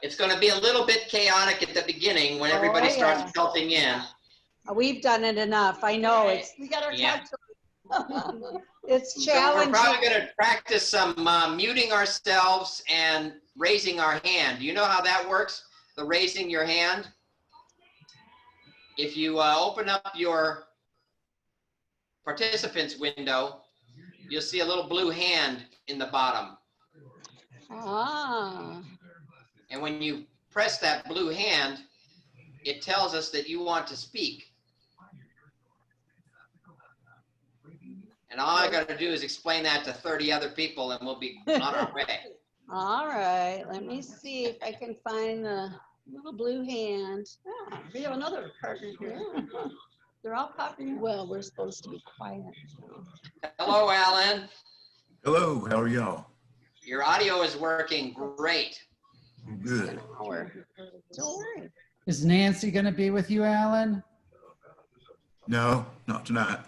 It's going to be a little bit chaotic at the beginning when everybody starts melting in. We've done it enough. I know it's. We got our calculator. It's So challenging. we're probably going to practice some muting ourselves and raising our hand. Do you know how that works? The raising your hand. If you open up your participants window, you'll see a little blue hand in the bottom. Ah. And when you press that blue hand, it tells us that you want to speak. And all I got to do is explain that to 30 other people and we'll be on our way. All right. Let me see if I can find the little blue hand. Yeah, we have another partner here. They're all popping. Well, we're supposed to be quiet. Hello, Alan. Hello, how are y'all? Your audio is working great. Good. Don't worry. Is Nancy going to be with you, Alan? No, not tonight.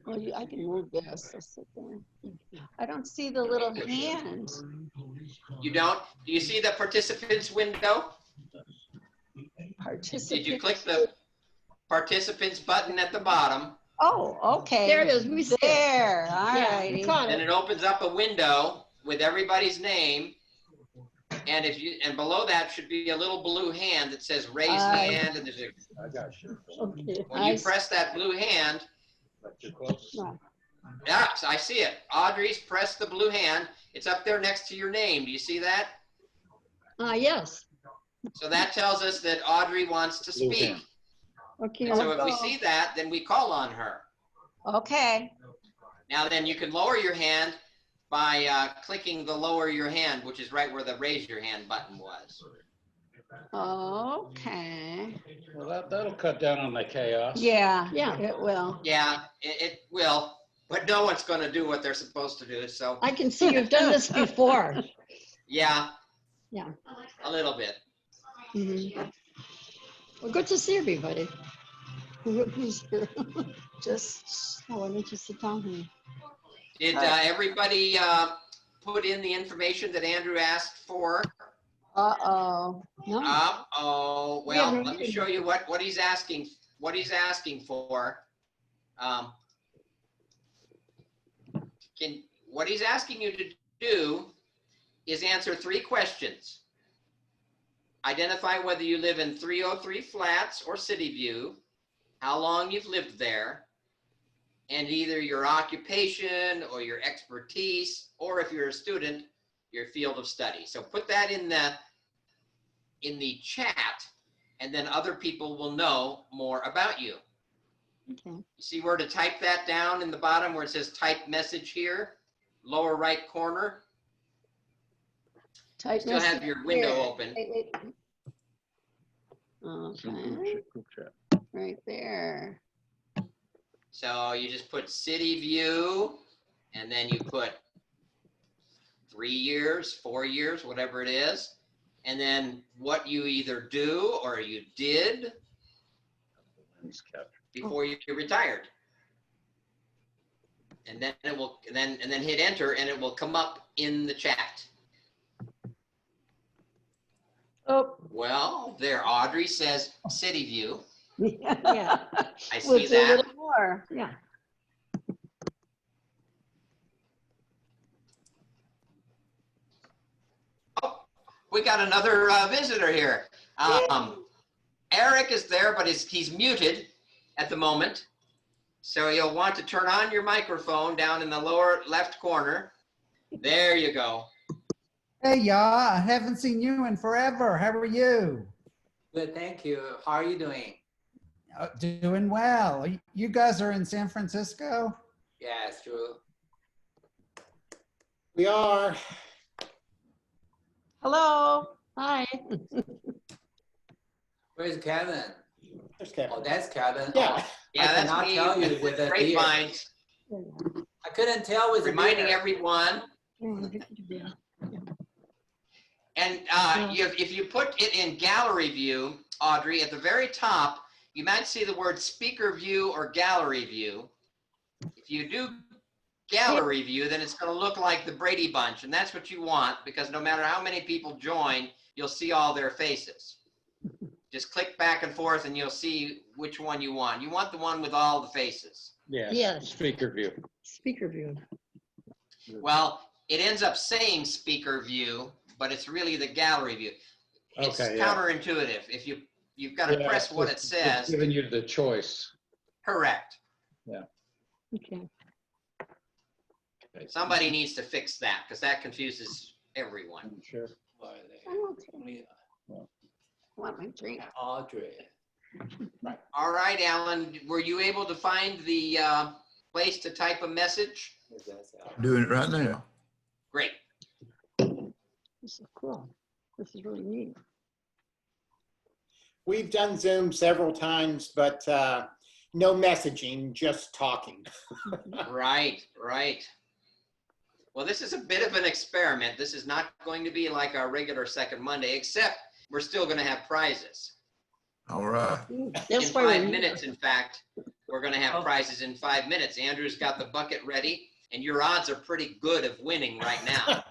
Well, I can move this. So sit there. I don't see the little hand. You don't? Do you see the participants window? Did you click the participants button at the bottom? Oh, okay. There it is. We see it. There. All Yeah, righty. we caught And it. it opens up a window with everybody's name. And below that should be a little blue hand that says raise hand. And there's Okay. when you press that blue hand, No. yeah, I see it. Audrey's pressed the blue hand. It's up there next to your name. Do you see that? Yes. So that tells us that Audrey wants to speak. Okay. And so if we see that, then we call on her. Okay. Now then you can lower your hand by clicking the lower your hand, which is right where the raise your hand button was. Okay. Well, that'll cut down on the chaos. Yeah. Yeah. It will. Yeah, it will, but no one's going to do what they're supposed to do. So I can see you've done this before. yeah, Yeah. a little bit. Mhm. Well, good to see everybody. Who's here? Just, Why don't you sit down here? Did everybody put in the information that Andrew asked for? uh-oh. No. Oh, well, let me show you what he's asking. What he's asking for. What he's asking you to do is answer 3 questions. Identify whether you live in 303 Flats or City View, how long you've lived there, and either your occupation or your expertise, or if you're a student, your field of study. So put that in the chat, and then other people will know more about you. Okay. You see where to type that down in the bottom where it says type message here, lower right corner. Type Still have your window open. Wait. Okay. Right there. So you just put city view, and then you put 3 years, 4 years, whatever it is. And then what you either do or you did before you retired. And then it will, and then hit enter, and it will come up in the chat. Oh. Well, there, Audrey says city view. Yeah. I We'll see do a that. little more. Yeah. Oh, we got another visitor here. Eric is there, but he's muted at the moment. So you'll want to turn on your microphone down in the lower left corner. There you go. Hey, y'all, I haven't seen you in forever. How are you? Good, thank you. How are you doing? Doing well. You guys are in San Francisco? Yeah, it's true. We are. Hello. Hi. Where's Kevin? There's Kevin. Oh, that's Kevin. Yeah. Oh, Yeah, I that's cannot me tell you with with the grapevines, I couldn't tell with the reminding beard. everyone. And if you put it in gallery view, Audrey, at the very top, you might see the word speaker view or gallery view. If you do gallery view, then it's going to look like the Brady Bunch. And that's what you want, because no matter how many people join, you'll see all their faces. Just click back and forth and you'll see which one you want. You want the one with all the faces. Yes. Yes. Speaker view. Speaker view. Well, it ends up saying speaker view, but it's really the gallery view. It's Okay, yeah. counterintuitive. If you've got to Yeah, press what it it's says. giving you the choice. Correct. Okay. Somebody needs to fix that because that confuses everyone. Sure. I'm okay. Want my drink? Audrey. All right, Alan, were you able to find the place to type a message? I'm doing it right now. Great. This is cool. This is really neat. We've done Zoom several times, but no messaging, just talking. Right. Well, this is a bit of an experiment. This is not going to be like our regular second Monday, except we're still going to have prizes. All right. That's In why we 5 need minutes, in fact, we're going to have prizes in 5 minutes. Andrew's got the bucket ready, and your odds are pretty good of winning right now.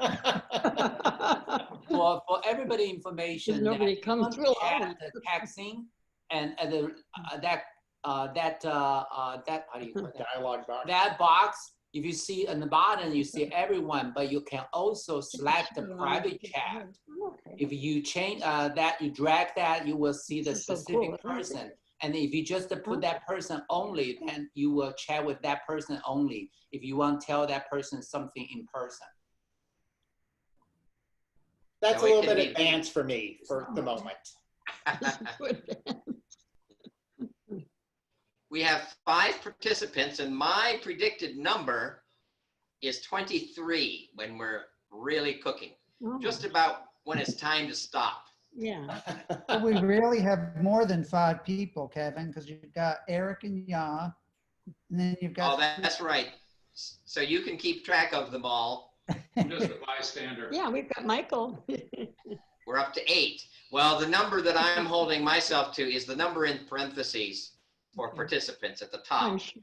For everybody information, Nobody that comes on through. chat, the texting and that how do you call that? Dialogue box. That box, if you see on the bottom, you see everyone, but you can also select the private chat. Okay. If you change that, you drag that, you will see the This is so specific cool. person. And if you just put that person only, then you will chat with that person only. If you want to tell that person something in person. That's So a it little can bit be- advanced for me for the moment. We have 5 participants, and my predicted number is 23 when we're really cooking. Oh, Just about when it's time to stop. yeah. So we really have more than 5 people, Kevin, because you've got Eric and Ya, and then you've Oh, got. that's right. So you can keep track of them all. I'm just a bystander. Yeah, we've got Michael. We're up to 8. Well, the number that I'm holding myself to is the number in parentheses for participants at the I'm top. sure.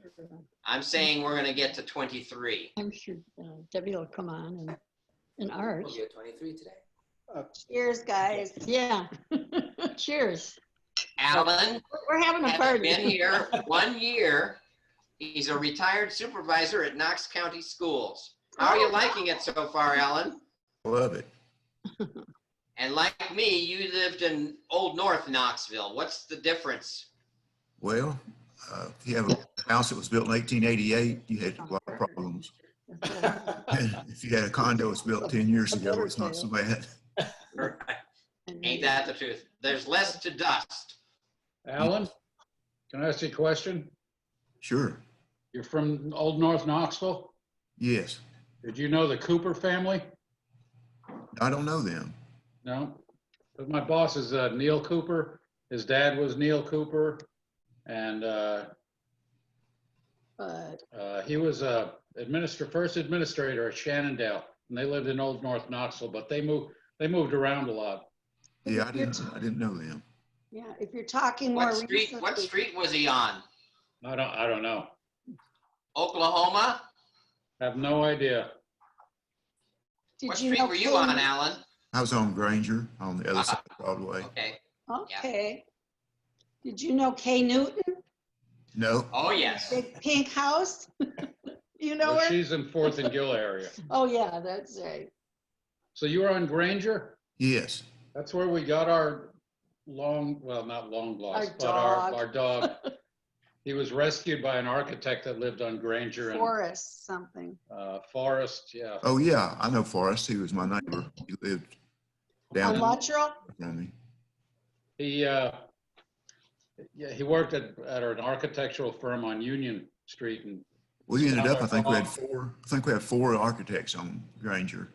I'm saying we're going to get to 23. I'm sure Debbie will come on and Art. You're 23 today. Cheers, guys. Yeah. Cheers. Alan We're having a has party. been here 1 year. He's a retired supervisor at Knox County Schools. How are you liking it so far, Alan? Love it. And like me, you lived in Old North Knoxville. What's the difference? Well, if you have a house that was built in 1888, you had a lot of problems. And if you had a condo that's built 10 years ago, it's not so bad. Ain't that the truth? There's less to dust. Alan, can I ask you a question? Sure. You're from Old North Knoxville? Yes. Did you know the Cooper family? I don't know them. No? But my boss is Neil Cooper. His dad was Neil Cooper. And he was first administrator at Shannondale. And they lived in Old North Knoxville, but they moved around a lot. Yeah, I didn't know them. Yeah, if you're talking more What recently. street was he on? I don't know. Oklahoma? Have no idea. What Did you street know were you Kay- on, Alan? I was on Granger on the other side of Broadway. Okay. Okay. Did you know Kay Newton? No. Oh, yes. Big pink house? You know Well, her? she's in 4th and Gill area. Oh, yeah, that's right. So you were on Granger? Yes. That's where we got our not long lost, but our dog. He was rescued by an architect that lived on Granger and Forest something. Forest, yeah. Oh, yeah. I know Forrest. He was my neighbor. He lived down On Luttrell? from me. He worked at an architectural firm on Union Street, and We ended up, I think we had 4 architects on Granger.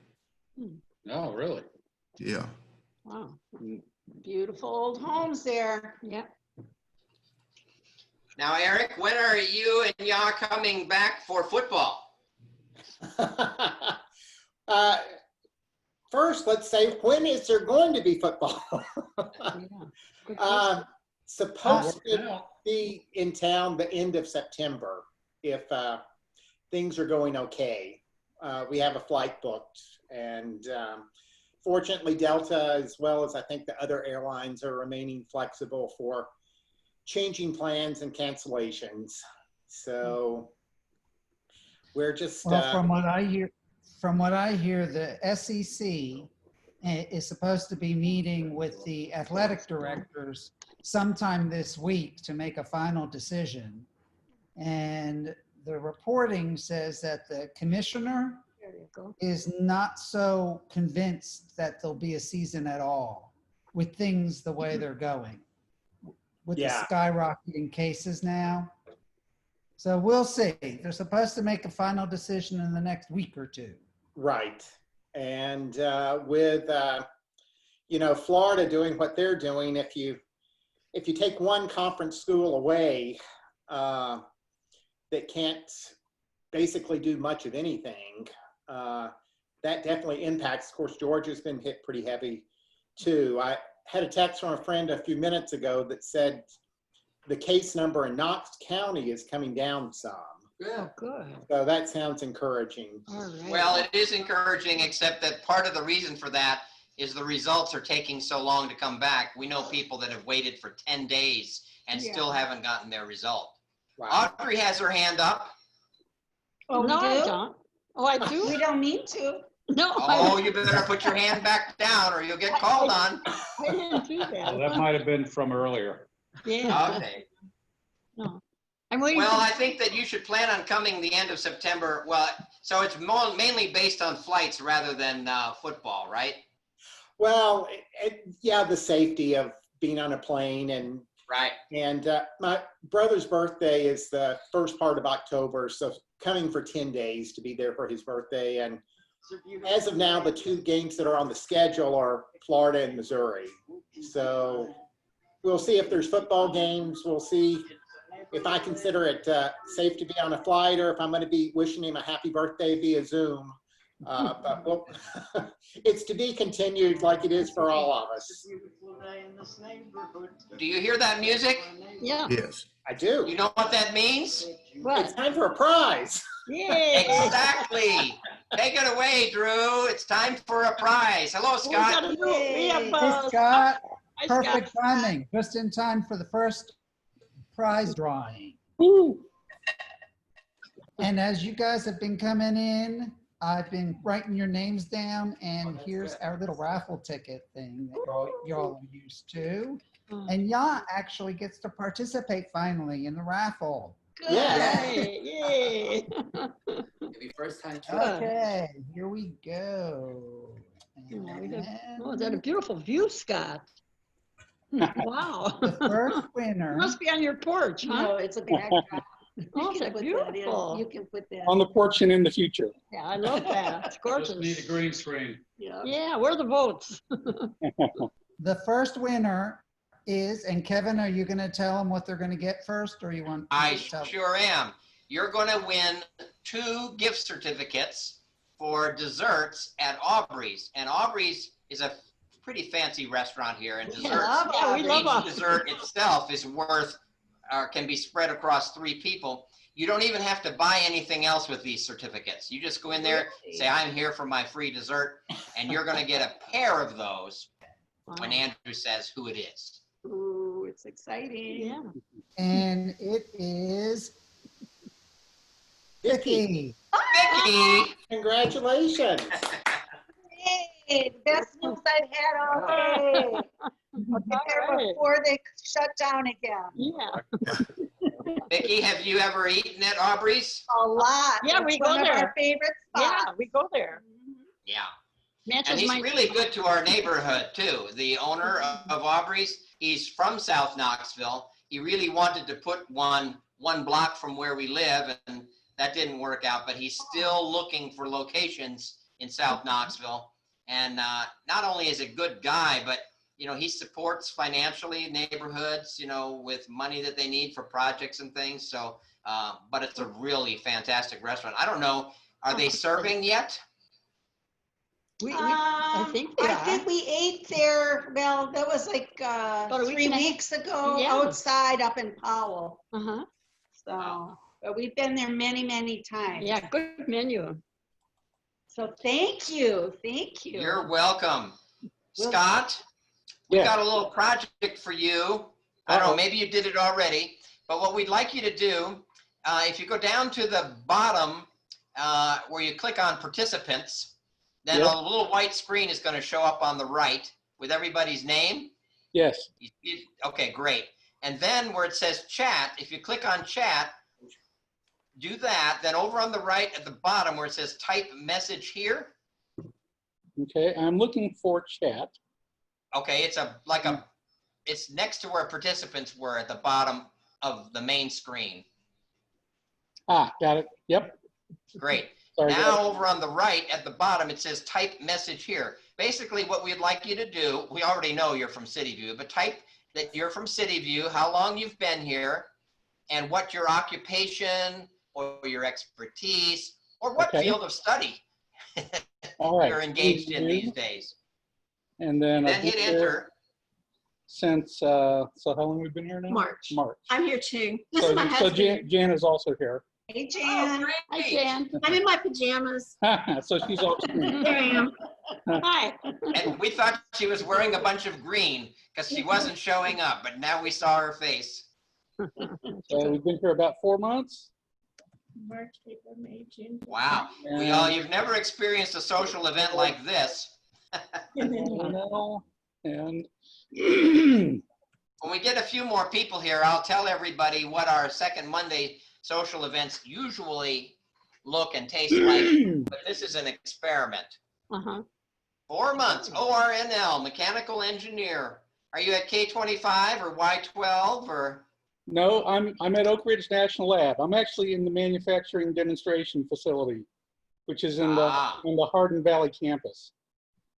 no, really. Yeah. Wow. Beautiful old homes there. Yeah. Now, Eric, when are you and Ya coming back for football? First, let's say, when is there going to be football? Yeah. Supposed to Now, be in town the end of September. If things are going okay. We have a flight booked, and fortunately Delta, as well as I think the other airlines, are remaining flexible for changing plans and cancellations. So we're just Well, from what I hear, the SEC is supposed to be meeting with the athletic directors sometime this week to make a final decision. And the reporting says that the commissioner There you go. is not so convinced that there'll be a season at all with things the way they're going, with Yeah. the skyrocketing cases now. So we'll see. They're supposed to make a final decision in the next week or two. right. And with Florida doing what they're doing, if you take one conference school away that can't basically do much of anything, that definitely impacts. Of course, Georgia's been hit pretty heavy too. I had a text from a friend a few minutes ago that said the case number in Knox County is coming down some. Oh, good. So that sounds encouraging. All right. Well, it is encouraging, except that part of the reason for that is the results are taking so long to come back. We know people that have waited for 10 days and still haven't gotten their result. Wow. Audrey has her hand up. Oh, No, I we do? don't. Oh, I do? We don't need to. No, Oh, you better put your hand back down or you'll get called on. I didn't do Well, that. that might have been from earlier. Yeah, Okay. no. I'm waiting. Well, for- I think that you should plan on coming the end of September. Well, so it's mainly based on flights rather than football, right? Well, yeah, the safety of being on a plane and Right. my brother's birthday is the first part of October, so coming for 10 days to be there for his birthday. And as of now, the two games that are on the schedule are Florida and Missouri. So we'll see if there's football games. We'll see if I consider it safe to be on a flight or if I'm going to be wishing him a happy birthday via Zoom. But it's to be continued like it is for all of us. Do you hear that music? Yeah. Yes. I do. You know what that means? It's What? time for a prize. Yay. Exactly. Take it away, Drew. It's time for a prize. Hello, We got Scott. a new- we have, Hey, Scott, hi, Scott. perfect timing, just in time for the first prize drawing. And as you guys have been coming in, I've been writing your names down, and here's our little raffle ticket thing that y'all are used to. And Ya actually gets to participate finally in the raffle. Good. Yeah. Yay. Maybe first time too. Okay, here we go. Yeah, we got- And Oh, is that a beautiful view, Scott? Wow. the first winner. Must be on your porch, huh? No, it's a backdrop. Oh, You can is that put that in. beautiful? You can put that. On the porch and in the future. Yeah, I love that. It's Just need a gorgeous. green screen. Yeah. Yeah, where are the votes? The first winner is, and Kevin, are you going to tell them what they're going to get first, or you want? me I to tell- sure am. You're going to win 2 gift certificates for desserts at Aubrey's. And Aubrey's is a pretty fancy restaurant here, and desserts, Yeah, we love each Aubrey's. dessert itself is worth, or can be spread across 3 people. You don't even have to buy anything else with these certificates. You just go in there, say, I'm here for my free dessert, and you're going to get a pair of those when Andrew says who it is. Ooh, it's exciting. Yeah. And it is Vicky. Vicky! Congratulations. Hey, best news I've had all day. I'll get there All right. before they shut down again. Yeah. Vicky, have you ever eaten at Aubrey's? A lot. Yeah, It's we go one of there. our favorite Yeah, spots. we go there. Yeah. Matches And he's my. really good to our neighborhood too. The owner of Aubrey's, he's from South Knoxville. He really wanted to put one block from where we live, and that didn't work out, but he's still looking for locations in South Knoxville. And not only is a good guy, but he supports financially neighborhoods, with money that they need for projects and things. So, but it's a really fantastic restaurant. I don't know, are they serving yet? I think they I are. think we ate there, well, that was like About a week 3 and a half. weeks ago, Yeah. outside up in Powell. Uh-huh. So, but we've been there many, many times. Yeah, good menu. So thank you, thank you. You're welcome. Well- Scott, we Yeah. got a little project for you. I don't know, maybe you did it already, but what we'd like you to do, if you go down to the bottom where you click on participants, then Yes. a little white screen is going to show up on the right with everybody's name. Yes. Okay, great. And then where it says chat, if you click on chat, do that. Then over on the right at the bottom where it says type message here. Okay, I'm looking for chat. Okay, it's next to where participants were at the bottom of the main screen. Ah, got it. Yep. Great. Sorry. Now over on the right at the bottom, it says type message here. Basically what we'd like you to do, we already know you're from City View, but type that you're from City View, how long you've been here, and what your occupation or your expertise or what Okay. field of study All right. you're engaged in these days. And then, Then I've hit been here enter. since, so how long we've been here now? March. March. I'm here too. This So, is my so husband. Jan is also here. Hey, Jan. Hi, Jan. I'm in my pajamas. So she's off screen. There I am. Hi. And we thought she was wearing a bunch of green because she wasn't showing up, but now we saw her face. So we've been here about 4 months. March, April, May, June. Wow. And, You've never experienced a social event like this. you know, and When we get a few more people here, I'll tell everybody what our second Monday social events usually look and taste like, but this is an experiment. Uh-huh. 4 months, ORNL, mechanical engineer. Are you at K25 or Y12 or? no, I'm at Oak Ridge National Lab. I'm actually in the manufacturing demonstration facility, which is in the Hardin Valley campus.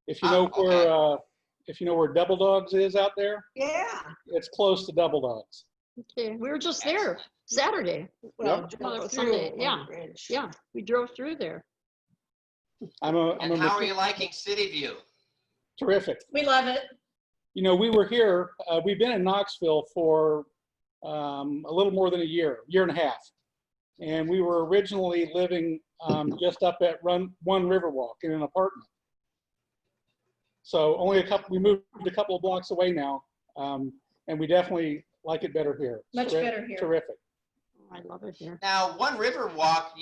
If you know where if you know where Double Dogs is out there, Yeah. it's close to Double Dogs. Okay, we were just there Saturday. Well, Yep. No, that drove was through Sunday. Oak Yeah. Ridge. Yeah, we drove through there. I'm And a how are you liking City View? terrific. We love it. You know, we were here. We've been in Knoxville for a little more than a year and a half, and we were originally living just up at One Riverwalk in an apartment. So we moved a couple of blocks away now, and we definitely like it better here. It's Much better here. Terrific. I love it here. Now, One River Walk,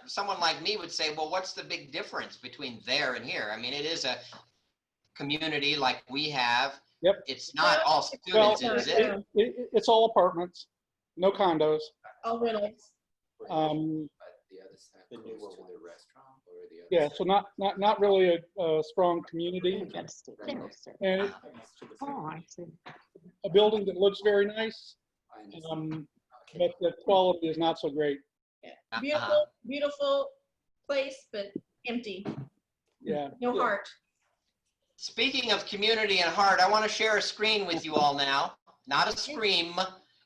someone like me would say, well, what's the big difference between there and here? I mean, it is a community like we have. Yep. It's not all students, is it? It's all apartments, no condos. All rentals. Yeah, so not really a strong community, and Oh, I see. a building that looks very nice, but the quality is not so great. Beautiful, beautiful place, but empty. Yeah. No heart. Speaking of community and heart, I want to share a screen with you all now. Not a scream,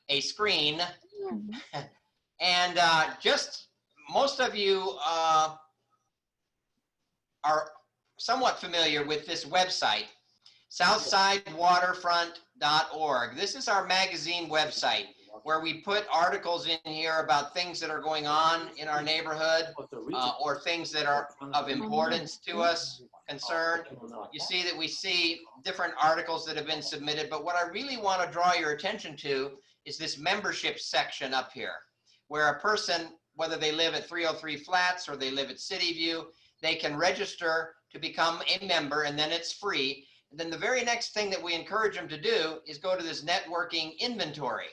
a screen. And just most of you are somewhat familiar with this website, southsidewaterfront.org. This is our magazine website where we put articles in here about things that are going on in our neighborhood or things that are of importance to us, concern. You see that we see different articles that have been submitted, but what I really want to draw your attention to is this membership section up here, where a person, whether they live at 303 Flats or they live at City View, they can register to become a member, and then it's free. And then the very next thing that we encourage them to do is go to this networking inventory,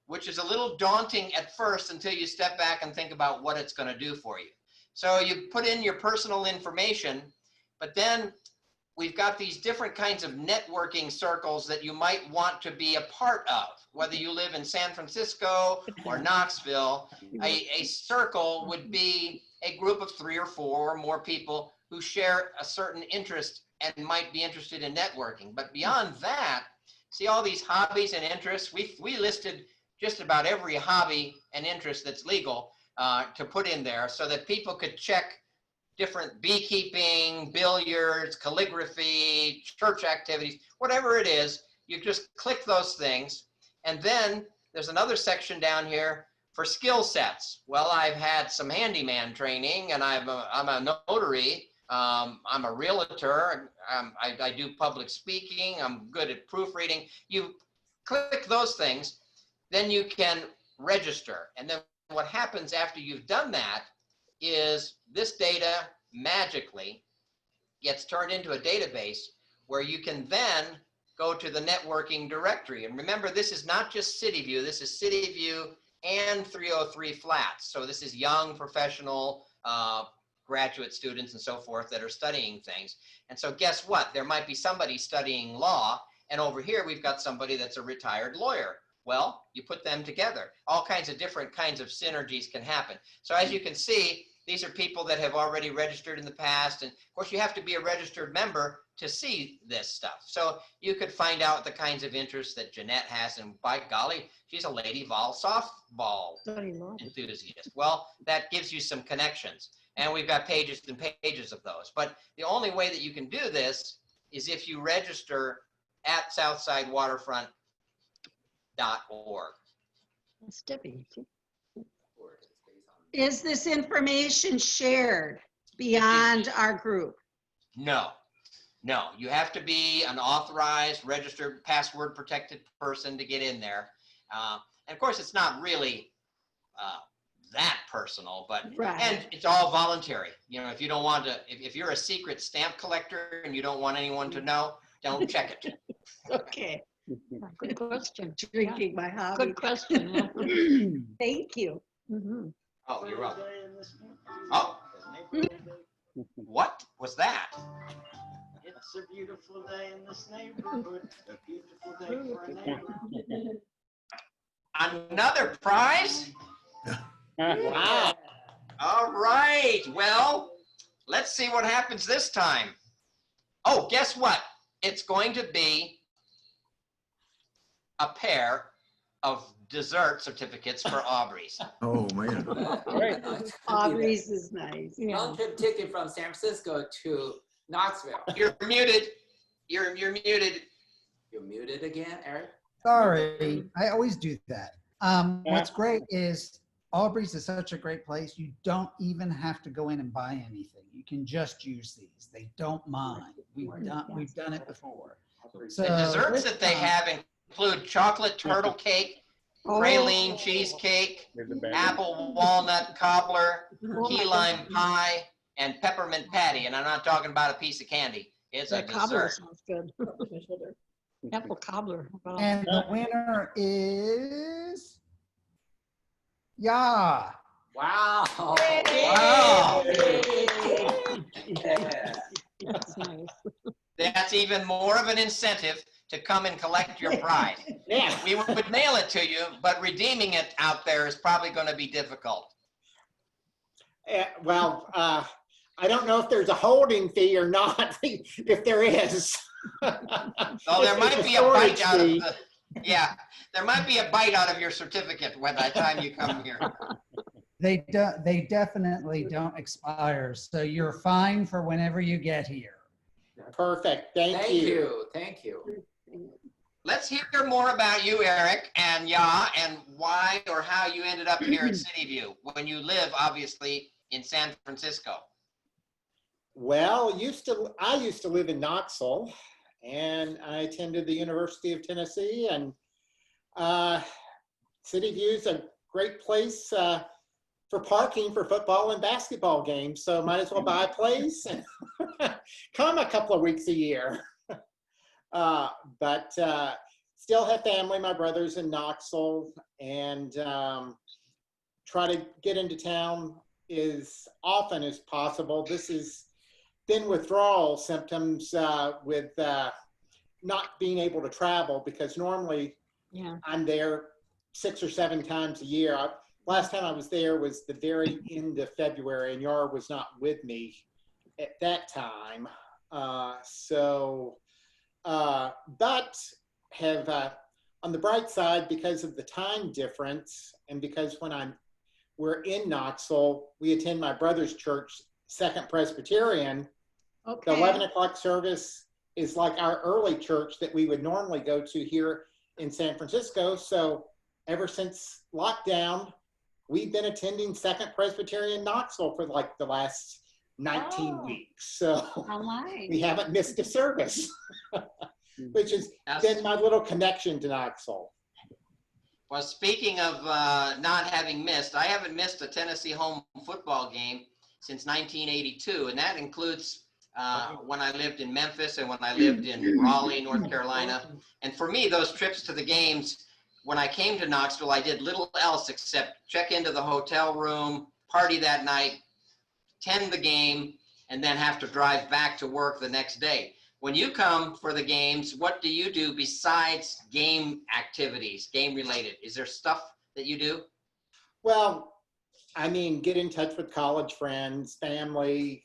which is a little daunting at first until you step back and think about what it's going to do for you. So you put in your personal information, but then we've got these different kinds of networking circles that you might want to be a part of, whether you live in San Francisco or Knoxville. A circle would be a group of 3 or 4 or more people who share a certain interest and might be interested in networking. But beyond that, see all these hobbies and interests? We listed just about every hobby and interest that's legal to put in there so that people could check different beekeeping, billiards, calligraphy, church activities, whatever it is. You just click those things. And then there's another section down here For skill sets, well, I've had some handyman training, and I'm a notary. I'm a realtor. I do public speaking. I'm good at proofreading. You click those things, then you can register. And then what happens after you've done that is this data magically gets turned into a database where you can then go to the networking directory. And remember, this is not just CityView. This is CityView and 303 flats. So this is young professional graduate students and so forth that are studying things. And so guess what? There might be somebody studying law, and over here we've got somebody that's a retired lawyer. Well, you put them together. All kinds of different kinds of synergies can happen. So as you can see, these are people that have already registered in the past. And of course, you have to be a registered member to see this stuff. So you could find out the kinds of interests that Jeanette has. And by golly, she's a Lady Vol softball enthusiast. Well, that gives you some connections. And we've got pages and pages of those. But the only way that you can do this is if you register at southsidewaterfront.org. That's Debbie. Is this information shared beyond our group? No, you have to be an authorized, registered, password protected person to get in there. And of course, it's not really that personal, but, Right. and it's all voluntary. You know, if you don't want to, if you're a secret stamp collector and you don't want anyone to know, don't check it. Okay, Good question. drinking my hobby. Good question. Yeah. Thank you. Mhm. Oh, you're welcome. Oh, what was that? It's a beautiful day in this neighborhood, a beautiful day for a neighborhood. Another prize? Wow. All right. Well, let's see what happens this time. Oh, guess what? It's going to be a pair of dessert certificates for Aubrey's. Oh, man. Great. Aubrey's is nice. Yeah. Round trip ticket from San Francisco to Knoxville. You're muted. You're muted. You're muted again, Eric? Sorry, I always do that. What's great is Aubrey's is such a great place. You don't even have to go in and buy anything. You can just use these. They don't mind. We've done it before. So The desserts this that they time- have include chocolate turtle cake, praline cheesecake, There's a bag. apple walnut cobbler, Oh key my lime God. pie, and peppermint patty. And I'm not talking about a piece of candy. It's a That cobbler dessert. sounds good. Apple cobbler. Wow. And the winner is, yeah. Wow. Wow. Yeah. That's nice. That's even more of an incentive to come and collect your prize. Yeah. We would mail it to you, but redeeming it out there is probably going to be difficult. Well, I don't know if there's a holding fee or not, if there is. Oh, there might be a bite out of the, yeah, there might be a bite out of your certificate by the time you come here. They definitely don't expire. So you're fine for whenever you get here. Perfect, thank you. Thank you. Let's hear more about you, Eric, and and why or how you ended up here at CityView when you live, obviously, in San Francisco. Well, I used to live in Knoxville, and I attended the University of Tennessee, and CityView is a great place for parking for football and basketball games, so might as well buy a place and come a couple of weeks a year. But still have family. My brother's in Knoxville, and try to get into town as often as possible. This has been withdrawal symptoms with not being able to travel, because normally I'm there 6 or 7 times a year. Last time I was there was the very end of February, and Yar was not with me at that time. But have, on the bright side, because of the time difference, and because when we're in Knoxville, we attend my brother's church, Second Presbyterian. Okay. The 11 o'clock service is like our early church that we would normally go to here in San Francisco. So ever since lockdown, we've been attending Second Presbyterian Knoxville for like the last 19 Oh. weeks. So All right. we haven't missed a service, which has been my little connection to Knoxville. Well, speaking of not having missed, I haven't missed a Tennessee home football game since 1982, and that includes when I lived in Memphis and when I lived in Raleigh, North Carolina. And for me, those trips to the games, when I came to Knoxville, I did little else except check into the hotel room, party that night, attend the game, and then have to drive back to work the next day. When you come for the games, what do you do besides game activities, game related? Is there stuff that you do? Well, I mean, get in touch with college friends, family.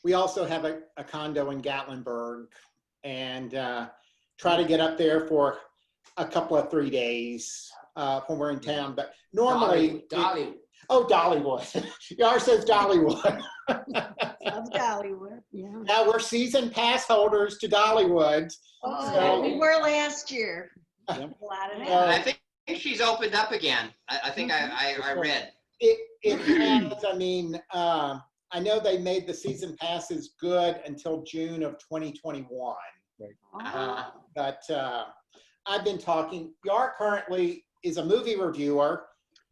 We also have a condo in Gatlinburg, and try to get up there for a couple of 3 days when we're in town. But normally, Dollywood. Oh, Dollywood. Yours says Dollywood. Love Dollywood. Yeah. Now we're season pass holders to Dollywood. Oh, we were last year. Yep. Glad it Uh, I think she's opened up again. I think I read. It has, I mean, I know they made the season passes good until June of 2021. But I've been talking, Yar currently is a movie reviewer,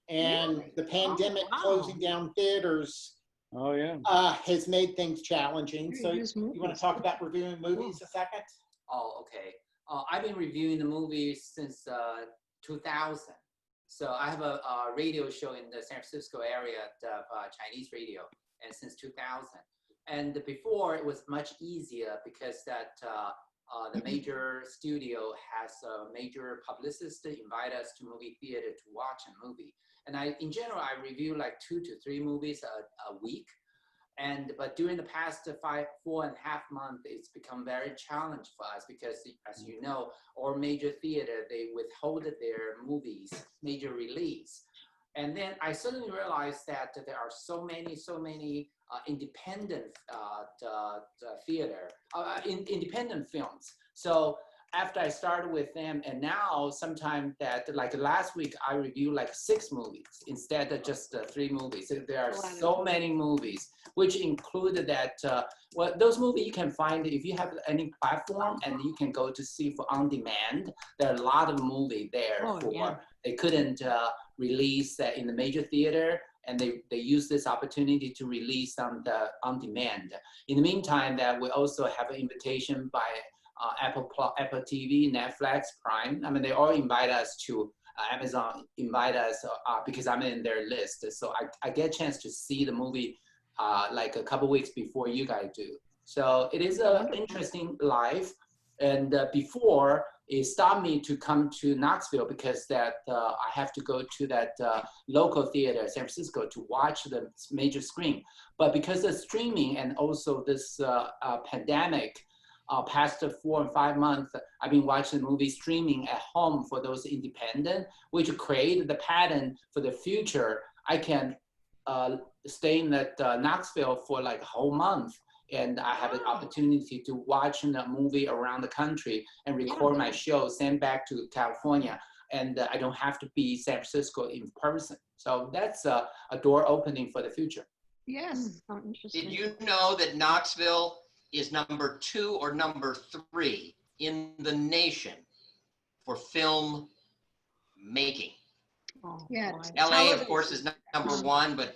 and the pandemic closing down theaters Oh, yeah. has made things challenging. So you want to talk about reviewing movies a second? Oh, okay. I've been reviewing the movies since 2000. So I have a radio show in the San Francisco area, Chinese radio, and since 2000. And before it was much easier because that the major studio has a major publicist to invite us to movie theater to watch a movie. And in general, I review like 2 to 3 movies a week. But during the past 4.5 months, it's become very challenging for us because, as you know, all major theater, they withhold their movies, major release. And then I suddenly realized that there are so many independent theater, independent films. So after I started with them, and now sometimes that, like last week, I reviewed like 6 movies instead of just 3 movies. So there are so many movies, which included that, well, those movies you can find if you have any platform and you can go to see for on demand. There are a lot of movies there they couldn't release in the major theater, and they use this opportunity to release on demand. In the meantime, that we also have an invitation by Apple TV, Netflix, Prime. I mean, they all invite us to Amazon, invite us because I'm in their list. So I get a chance to see the movie like a couple weeks before you guys do. So it is an interesting life. And before, it stopped me to come to Knoxville because that I have to go to that local theater, San Francisco, to watch the major screen. But because of streaming and also this pandemic, past 4 and 5 months, I've been watching movie streaming at home for those independent, which created the pattern for the future. I can stay in that Knoxville for like a whole month, and I have an opportunity to watch a movie around the country and record my show, send back to California, and I don't have to be San Francisco in person. So that's a door opening for the future. Yes. Oh, interesting. Did you know that Knoxville is number 2 or number 3 in the nation for film making? Oh, Yeah. boy. LA, of course, is number 1, but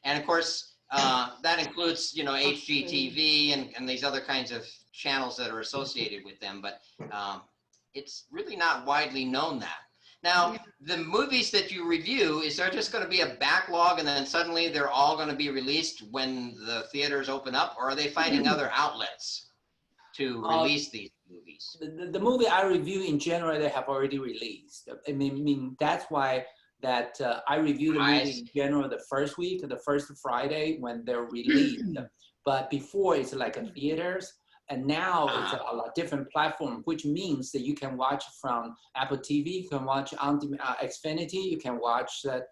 and of course that includes, you know, HGTV and these other kinds of channels that are associated with them. But it's really not widely known that. Now, the movies that you review, is there just going to be a backlog and then suddenly they're all going to be released when the theaters open up, or are they finding other outlets to release these movies? The movie I review in general, they have already released. I mean that's why that I review the movie in general the first week, the first Friday when they're released. But before it's like a theaters, And now it's a lot different platform, which means that you can watch from Apple TV, you can watch on Xfinity, you can watch that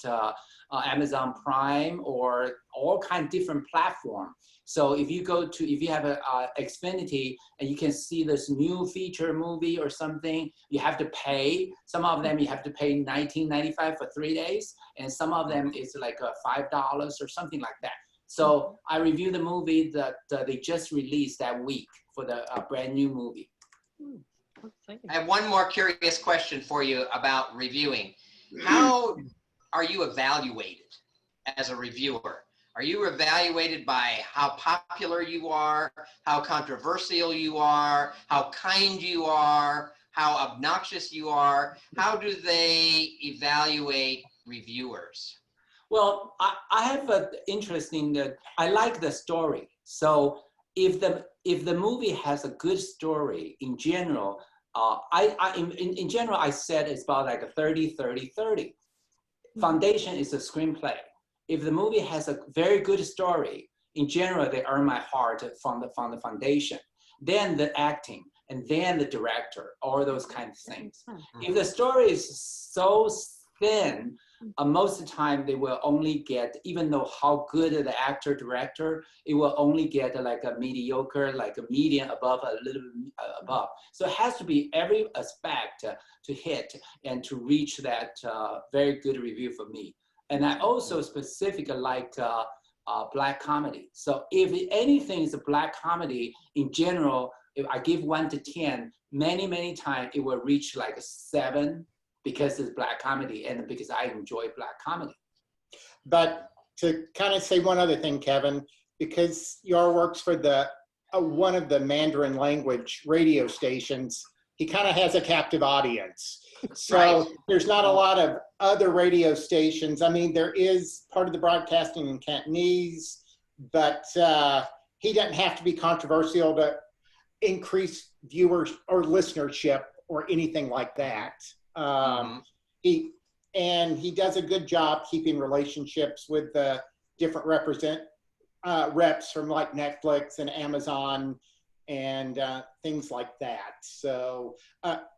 Amazon Prime or all kind of different platform. So if you have a Xfinity and you can see this new feature movie or something, you have to pay. Some of them you have to pay $19.95 for 3 days, and some of them is like $5 or something like that. So I reviewed the movie that they just released that week for the brand new movie. I have one more curious question for you about reviewing. How are you evaluated as a reviewer? Are you evaluated by how popular you are, how controversial you are, how kind you are, how obnoxious you are? How do they evaluate reviewers? Well, I have an interest in that. I like the story. So if the movie has a good story in general, in general, I said it's about like a 30-30-30. Foundation is a screenplay. If the movie has a very good story, in general, they earn my heart from the foundation. Then the acting, and then the director, all those kind of things. If the story is so thin, most of the time they will only get, even though how good the actor, director, it will only get like a mediocre, like a median above, a little above. So it has to be every aspect to hit and to reach that very good review for me. And I also specifically like black comedy. So if anything is a black comedy in general, if I give 1 to 10, many times it will reach like a 7 because it's black comedy and because I enjoy black comedy. But to kind of say one other thing, Kevin, because your works for the one of the Mandarin language radio stations, he kind of has a captive audience. So Right. There's not a lot of other radio stations. I mean, there is part of the broadcasting in Cantonese, but he doesn't have to be controversial to increase viewers or listenership or anything like that. He does a good job keeping relationships with the different reps from like Netflix and Amazon and things like that. So,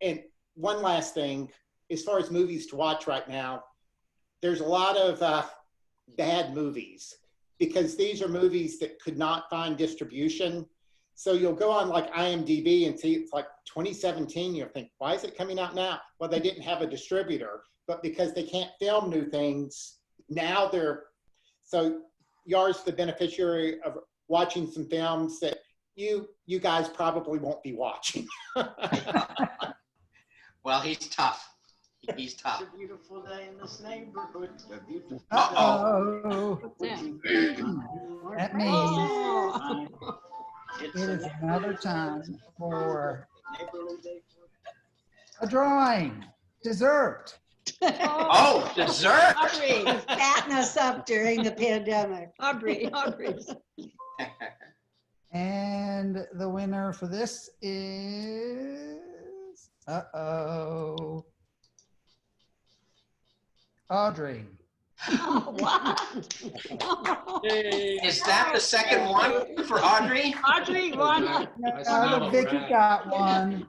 and one last thing, as far as movies to watch right now, there's a lot of bad movies because these are movies that could not find distribution. So you'll go on like IMDb and see it's like 2017, you'll think, why is it coming out now? Well, they didn't have a distributor, but because they can't film new things, now so Yar's the beneficiary of watching some films that you guys probably won't be watching. Well, he's tough. He's tough. It's a beautiful day in this neighborhood. A beautiful Uh-oh. day. That means It's it is another time for neighborly day. a drawing, dessert. Oh, dessert. Aubrey, Fatting us up during the pandemic. Aubrey. And the winner for this is, Audrey. Oh, what? Is that the second one for Audrey? Audrey won. No, Vicky got one.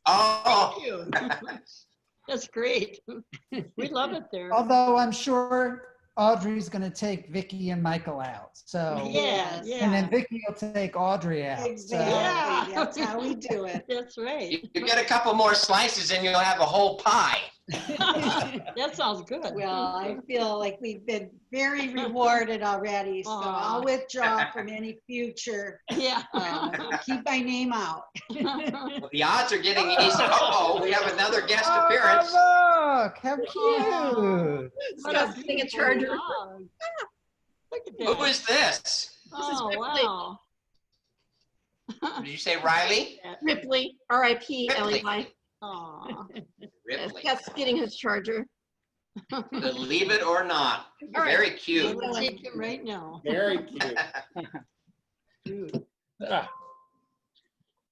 Oh. Thank you. That's great. We love it there. Although I'm sure Audrey's going to take Vicky and Michael out. So, Yeah, and then yeah. Vicky will take Audrey out. So, Exactly. Yeah. That's how we do it. That's right. You get a couple more slices and you'll have a whole pie. That sounds good. Well, I feel like we've been very rewarded already, so I'll withdraw from any future. Yeah. Keep my name out. Well, the odds are getting easy. Uh-oh, we have another guest appearance. Oh, look, how cute. What a big charger. Look at that. Who is this? Oh, wow. Did you say Riley? Ripley, R.I.P. Ripley. L.E.Y. Aw. Ripley. Scott's getting his charger. Believe it or not. All right. Very cute. We'll take him right now. Very cute.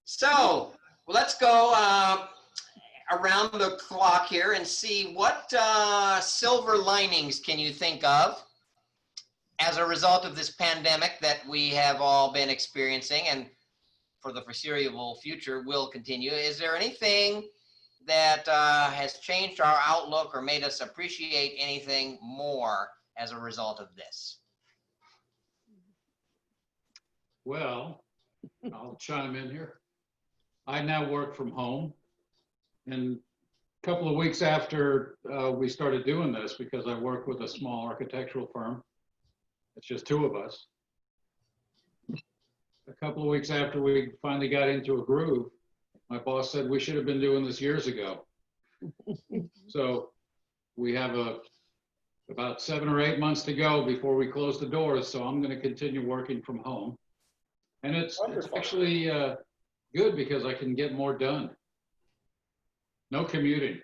So let's go around the clock here and see what silver linings can you think of as a result of this pandemic that we have all been experiencing. And for the foreseeable future will continue. Is there anything that has changed our outlook or made us appreciate anything more as a result of this? Well, I'll chime in here. I now work from home, and a couple of weeks after we started doing this, because I work with a small architectural firm, it's just two of us. A couple of weeks after we finally got into a groove, my boss said we should have been doing this years ago. So we have about 7 or 8 months to go before we close the doors. So I'm going to continue working from home. And it's actually good because I can get more done. No commuting.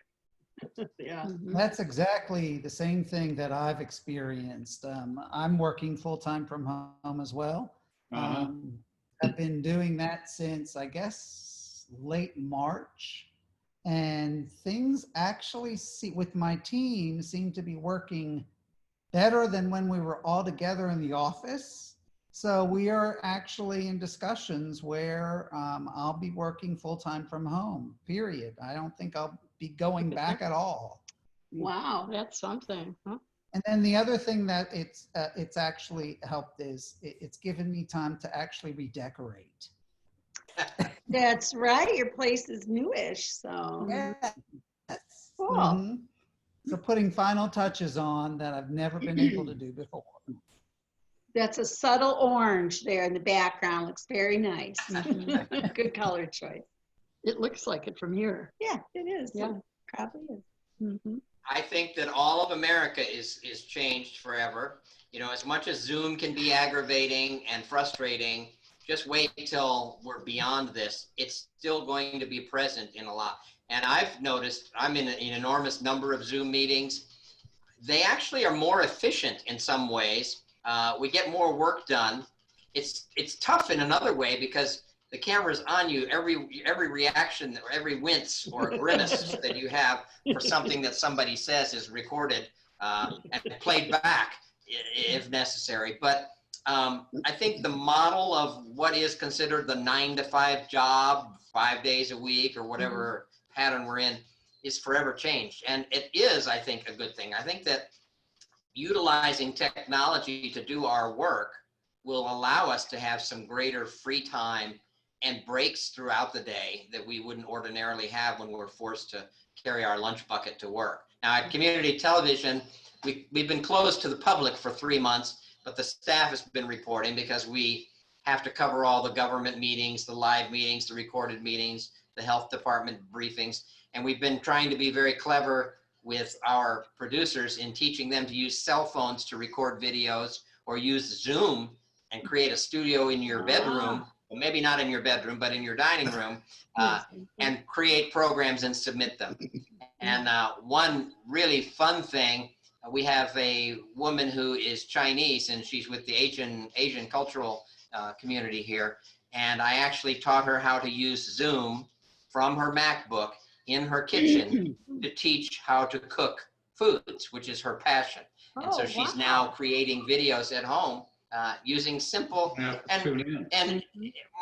Yeah. That's exactly the same thing that I've experienced. I'm working full-time from home as well. I've been doing that since, I guess, late March. And things actually with my team seem to be working better than when we were all together in the office. So we are actually in discussions where I'll be working full-time from home, period. I don't think I'll be going back at all. Wow, that's something, huh? And then the other thing that it's actually helped is it's given me time to actually redecorate. That's right. Your place is newish, so. Yes. Cool. Mhm. So putting final touches on that I've never been able to do before. That's a subtle orange there in the background. Looks very nice. Good color choice. It looks like it from here. Yeah, it is. Yeah. It probably is. Mm-hmm. I think that all of America is changed forever. You know, as much as Zoom can be aggravating and frustrating, just wait till we're beyond this. It's still going to be present in a lot. And I've noticed, I'm in an enormous number of Zoom meetings. They actually are more efficient in some ways. We get more work done. It's tough in another way because the camera's on you. Every reaction or every wince or grimace that you have for something that somebody says is recorded and played back if necessary. But I think the model of what is considered the 9-to-5 job, 5 days a week or whatever pattern we're in is forever changed. And it is, I think, a good thing. I think that utilizing technology to do our work will allow us to have some greater free time and breaks throughout the day that we wouldn't ordinarily have when we're forced to carry our lunch bucket to work. Now at community television, we've been closed to the public for 3 months, but the staff has been reporting because we have to cover all the government meetings, the live meetings, the recorded meetings, the health department briefings. And we've been trying to be very clever with our producers in teaching them to use cell phones to record videos or use Zoom and create a studio in your bedroom, well, maybe not in your bedroom, but in your dining room, and create programs and submit them. And one really fun thing, we have a woman who is Chinese and she's with the Asian cultural community here. And I actually taught her how to use Zoom from her MacBook in her kitchen to teach how to cook foods, which is her passion. And so she's now creating videos at home using simple, and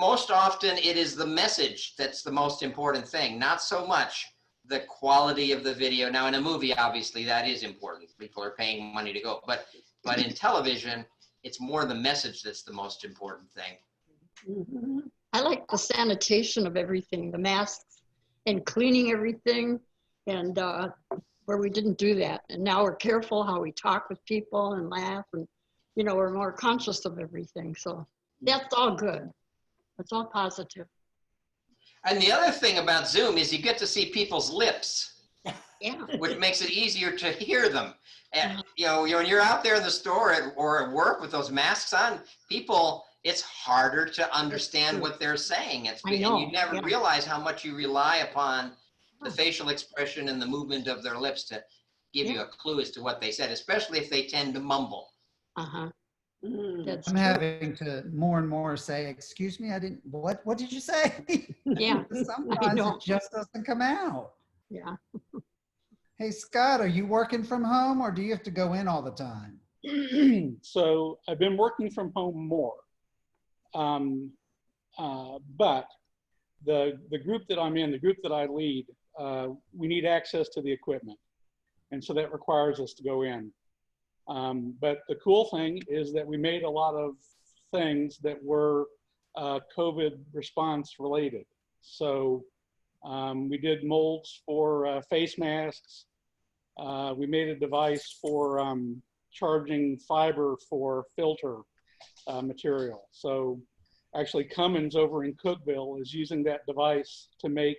most often it is the message that's the most important thing, not so much the quality of the video. Now in a movie, obviously that is important. People are paying money to go, but in television, it's more the message that's the most important thing. Mm-hmm. I like the sanitation of everything, the masks and cleaning everything, and where we didn't do that. And now we're careful how we talk with people and laugh, and you know, we're more conscious of everything. So that's all good. That's all positive. And the other thing about Zoom is you get to see people's lips. Yeah. Which makes it easier to hear them. And you know, when you're out there in the store or at work with those masks on, people, it's harder to understand what they're saying. And you never realize how much you rely upon the facial expression and the movement of their lips to give you a clue as to what they said, especially if they tend to mumble. I'm having to more and more say, excuse me, what did you say? Yeah. Sometimes it just doesn't come out. Yeah. Hey, Scott, are you working from home or do you have to go in all the time? So I've been working from home more. But the group that I'm in, the group that I lead, we need access to the equipment. And so that requires us to go in. But the cool thing is that we made a lot of things that were COVID response related. So we did molds for face masks. We made a device for charging fiber for filter material. So actually Cummins over in Cookville is using that device to make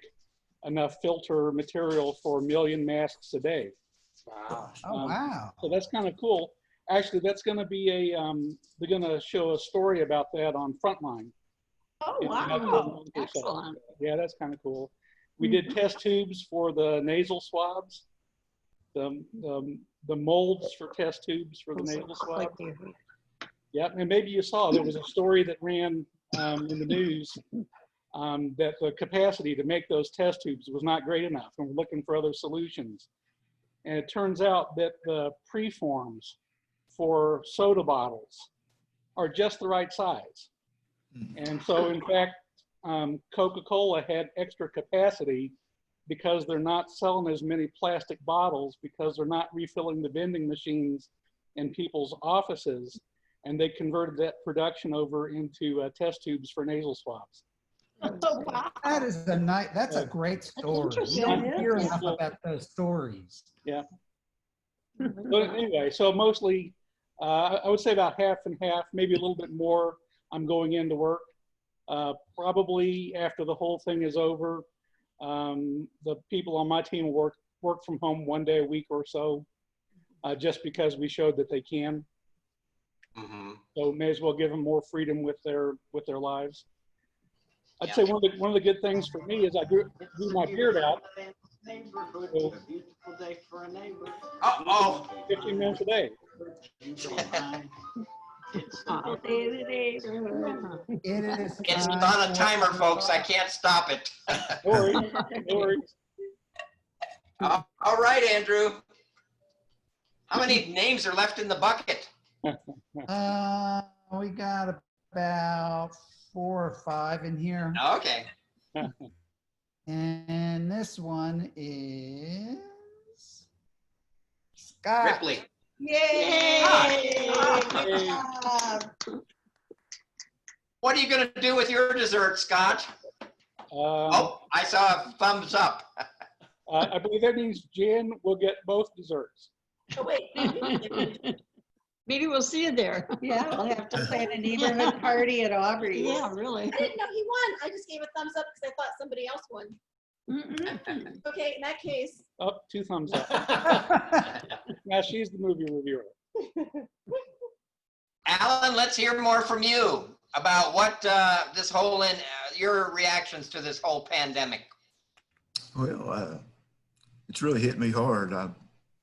enough filter material for 1 million masks a day. Wow. Oh, wow. So that's kind of cool. Actually, that's going to be they're going to show a story about that on Frontline. Oh, in wow. another month or so. Excellent. Yeah, that's kind of cool. We did test tubes for the nasal swabs, the molds for test tubes for the nasal swab. Yeah, and maybe you saw there was a story that ran in the news that the capacity to make those test tubes was not great enough, and we're looking for other solutions. And it turns out that the preforms for soda bottles are just the right size. And so in fact, Coca-Cola had extra capacity because they're not selling as many plastic bottles because they're not refilling the vending machines in people's offices. And they converted that production over into test tubes for nasal swabs. Oh, wow. That is that's a great story. We interesting. don't hear Yeah. enough about those stories. Yeah. But anyway, so mostly, I would say about half and half, maybe a little bit more. I'm going into work. Probably after the whole thing is over, the people on my team will work from home 1 day a week or so, just because we showed that they can. So may as well give them more freedom with their lives. I'd say one of the good things for me is I grew my beard out. Neighborhood, a beautiful day for a neighbor. 15 minutes a day. It's It is It's time on a for- timer, folks. I can't stop it. No worries. No worries. All right, Andrew. How many names are left in the bucket? We got about 4 or 5 in here. Okay. And this one is Scott. Ripley. Yay! What are you going to do with your dessert, Scott? Oh, I saw a thumbs up. I believe that means Jan will get both desserts. Oh, wait. Maybe we'll see you there. Yeah, I'll have to plan a neighborhood party at Aubrey's. Yeah, really. I didn't know he won. I just gave a thumbs up because I thought somebody else won. Okay, in that case. Oh, 2 thumbs up. Now she's the movie reviewer. Alan, let's hear more from you about what this whole your reactions to this whole pandemic. Well, it's really hit me hard. I'm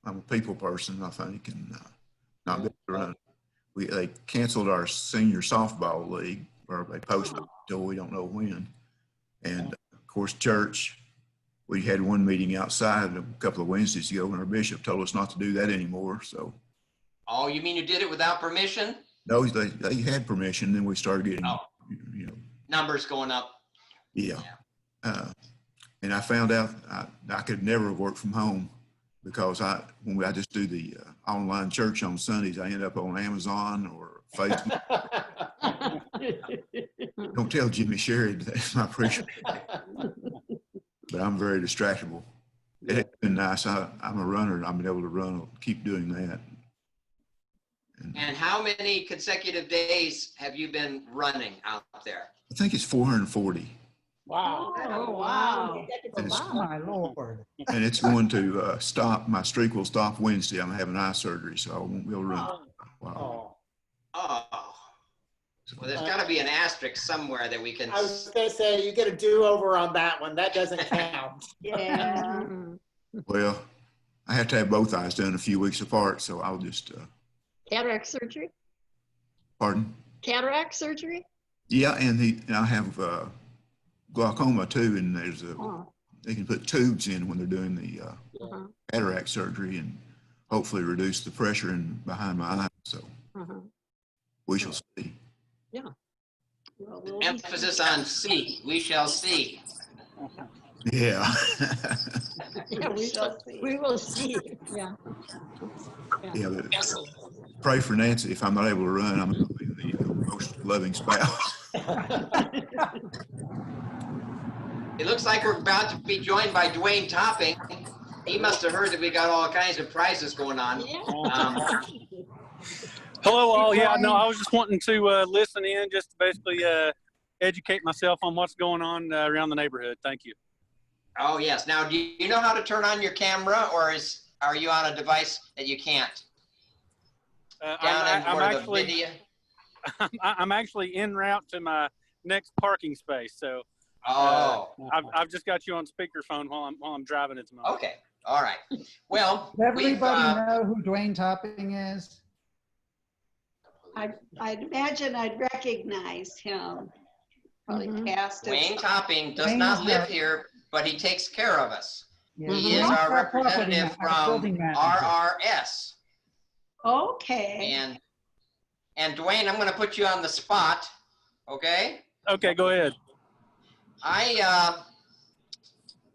a people person, I think, and not been around. They canceled our senior softball league, or they posted till we don't know when. And of course, church, we had one meeting outside a couple of Wednesdays ago, and our bishop told us not to do that anymore. So. Oh, you mean you did it without permission? No, they had permission. Then we started getting, Numbers going up. Yeah. And I found out I could never work from home because when I just do the online church on Sundays, I end up on Amazon or Facebook. Don't tell Jimmy Sherry that's my preacher. But I'm very distractible. It's been nice. I'm a runner, and I've been able to run, keep doing that. And how many consecutive days have you been running out there? I think it's 440. Wow. Oh, wow. Oh, my Lord. And it's going to stop. My streak will stop Wednesday. I'm having eye surgery, so I won't be able to run. Wow. Oh. Well, there's got to be an asterisk somewhere that we can. I was going to say, you get a do-over on that one. That doesn't count. Yeah. Well, I have to have both eyes done a few weeks apart, so I'll just. Cataract surgery? Pardon? Cataract surgery? Yeah, and I have glaucoma too, and they can put tubes in when they're doing the cataract surgery and hopefully reduce the pressure behind my eyes. So we shall see. Yeah. Well, we'll Emphasis on see. We shall see. Yeah. Yeah, we will see. Yeah. Yeah, but pray for Nancy. If I'm not able to run, I'm going to be the most loving spouse. It looks like we're about to be joined by Dwayne Topping. He must have heard that we got all kinds of prizes going on. Hello, all. Yeah, no, I was just wanting to listen in, just to basically educate myself on what's going on around the neighborhood. Thank you. Oh, yes. Now, do you know how to turn on your camera, or are you on a device that you can't? I'm actually en route to my next parking space, so I've just got you on speakerphone while I'm driving at the moment. Okay, all right. Well, does everybody know who Dwayne Topping is? I'd imagine I'd recognize him. Probably past us. Dwayne Topping does not live here, but he takes care of us. Yeah, he is our representative from RRS. Okay. And Dwayne, I'm going to put you on the spot. Okay. Okay, go ahead.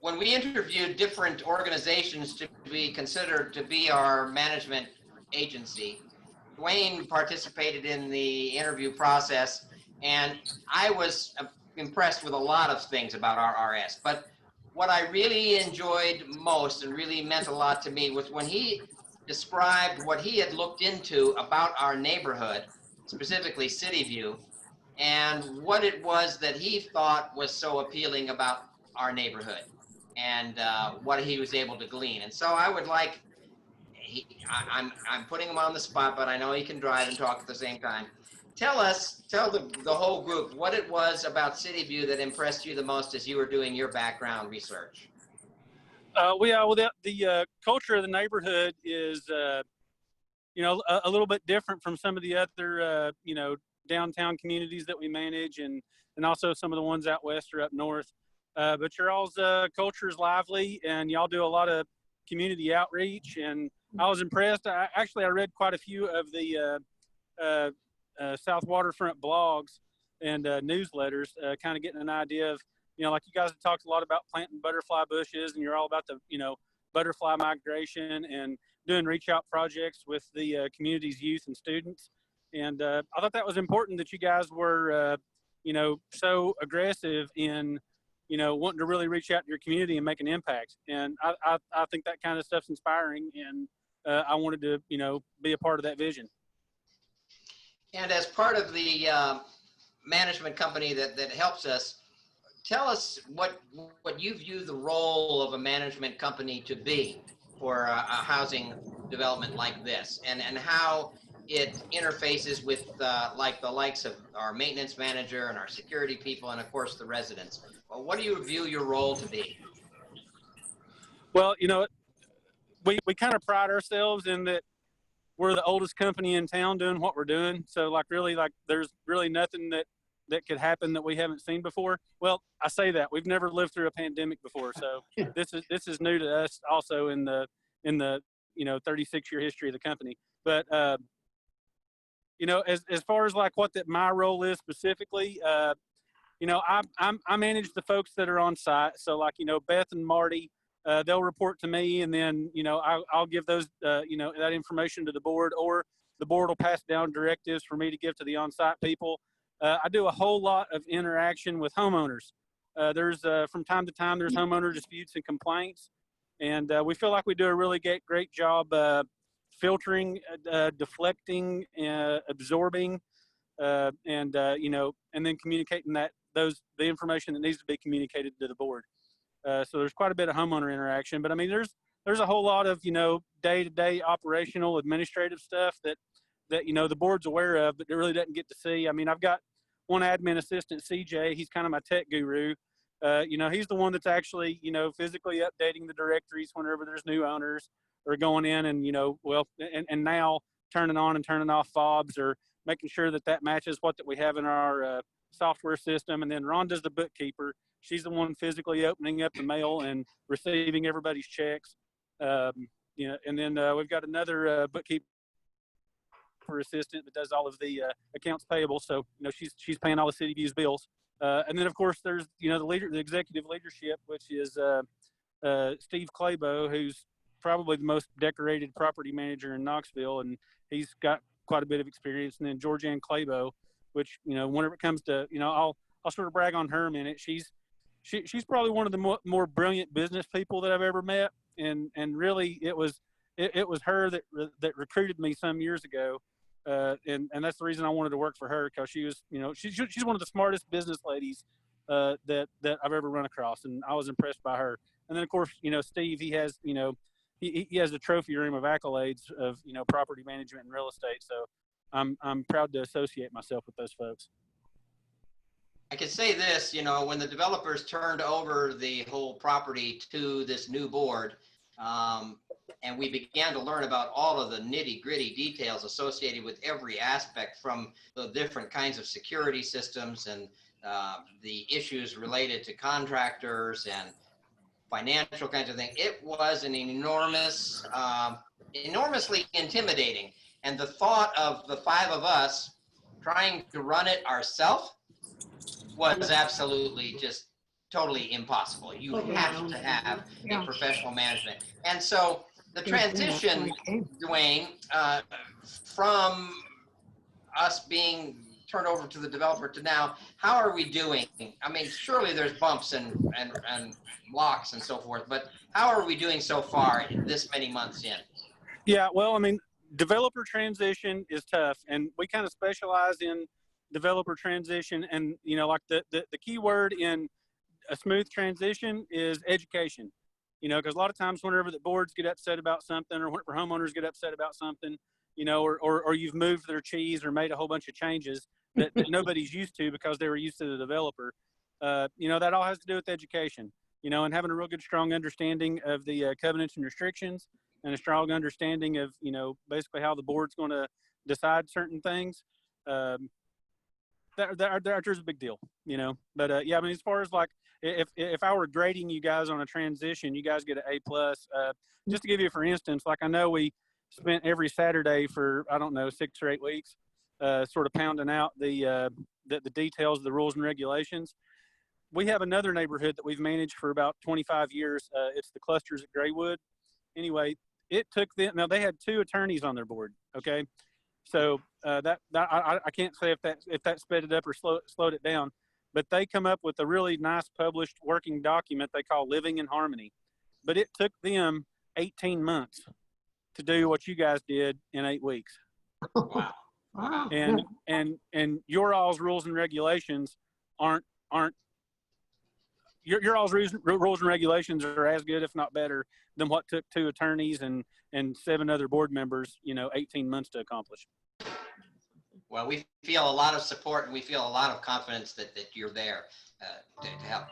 When we interviewed different organizations to be considered to be our management agency, Dwayne participated in the interview process, and I was impressed with a lot of things about RRS. But what I really enjoyed most and really meant a lot to me was when he described what he had looked into about our neighborhood, specifically City View, and what it was that he thought was so appealing about our neighborhood, and what he was able to glean. And so I would like, I'm putting him on the spot, but I know he can drive and talk at the same time. Tell the whole group what it was about City View that impressed you the most as you were doing your background research. The culture of the neighborhood is, a little bit different from some of the other, downtown communities that we manage, and also some of the ones out west or up north. But your all's culture is lively, and y'all do a lot of community outreach, and I was impressed. I read quite a few of the South Waterfront blogs and newsletters, kind of getting an idea of, like you guys have talked a lot about planting butterfly bushes, and you're all about the, butterfly migration and doing reach out projects with the community's youth and students. And I thought that was important that you guys were, so aggressive in, wanting to really reach out to your community and make an impact. And I think that kind of stuff's inspiring, and I wanted to, be a part of that vision. And as part of the management company that helps us, tell us what you view the role of a management company to be for a housing development like this, and how it interfaces with like the likes of our maintenance manager and our security people, and of course the residents. Well, what do you view your role to be? Well, we kind of pride ourselves in that we're the oldest company in town doing what we're doing. So there's really nothing that could happen that we haven't seen before. Well, I say that we've never lived through a pandemic before, so this is new to us also in the 36-year history of the company. But as far as like what my role is specifically, I manage the folks that are on site. So like Beth and Marty, they'll report to me, and then I'll give those that information to the board, or the board will pass down directives for me to give to the on-site people. I do a whole lot of interaction with homeowners. There's from time to time there's homeowner disputes and complaints, and we feel like we do a really great job filtering, deflecting, absorbing, and then communicating the information that needs to be communicated to the board. So there's quite a bit of homeowner interaction, but I mean there's a whole lot of day-to-day operational administrative stuff that the board's aware of, but it really doesn't get to see. I mean, I've got one admin assistant, CJ. He's kind of my tech guru. He's the one that's actually physically updating the directories whenever there's new owners, or going in and and now turning on and turning off fobs, or making sure that matches what that we have in our software system. And then Rhonda's the bookkeeper. She's the one physically opening up the mail and receiving everybody's checks. And then we've got another bookkeeper bookkeeper assistant that does all of the accounts payable. So, you know, she's paying all the City View's bills. And then of course there's, you know, the executive leadership, which is Steve Claybo, who's probably the most decorated property manager in Knoxville, and he's got quite a bit of experience. And then Georgianne Claybo, which, you know, whenever it comes to, you know, I'll sort of brag on her a minute. She's probably one of the more brilliant business people that I've ever met. And really it was her that recruited me some years ago. And that's the reason I wanted to work for her, because she was, you know, she's one of the smartest business ladies that I've ever run across, and I was impressed by her. And then of course, you know, Steve, he has, you know, he has a trophy room of accolades of, you know, property management and real estate. So I'm proud to associate myself with those folks. I can say this, you know, when the developers turned over the whole property to this new board, and we began to learn about all of the nitty-gritty details associated with every aspect, from the different kinds of security systems and the issues related to contractors and financial kinds of things. It was an enormous, enormously intimidating. And the thought of the 5 of us trying to run it ourselves was absolutely just totally impossible. You have to have a professional management. And so the transition, Dwayne, from us being turned over to the developer to now, how are we doing? I mean, surely there's bumps and blocks and so forth, but how are we doing so far this many months in? Yeah, well, I mean, developer transition is tough, and we kind of specialize in developer transition. And, you know, like the key word in a smooth transition is education. You know, because a lot of times whenever the boards get upset about something, or whenever homeowners get upset about something, you know, or you've moved their cheese or made a whole bunch of changes that nobody's used to because they were used to the developer, you know, that all has to do with education, you know, and having a real good, strong understanding of the covenants and restrictions, and a strong understanding of, you know, basically how the board's going to decide certain things. There's a big deal, you know. But yeah, I mean, as far as like, if I were grading you guys on a transition, you guys get an A+. Just to give you, for instance, like, I know we spent every Saturday for, I don't know, 6 or 8 weeks, sort of pounding out the details of the rules and regulations. We have another neighborhood that we've managed for about 25 years. It's the clusters at Graywood. Anyway, it took them, now they had 2 attorneys on their board. Okay. So I can't say if that sped it up or slowed it down, but they come up with a really nice published working document they call Living in Harmony. But it took them 18 months to do what you guys did in 8 weeks. Wow. And your all's rules and regulations aren't your all's rules and regulations are as good, if not better, than what took 2 attorneys and 7 other board members, you know, 18 months to accomplish. Well, we feel a lot of support, and we feel a lot of confidence that you're there to help.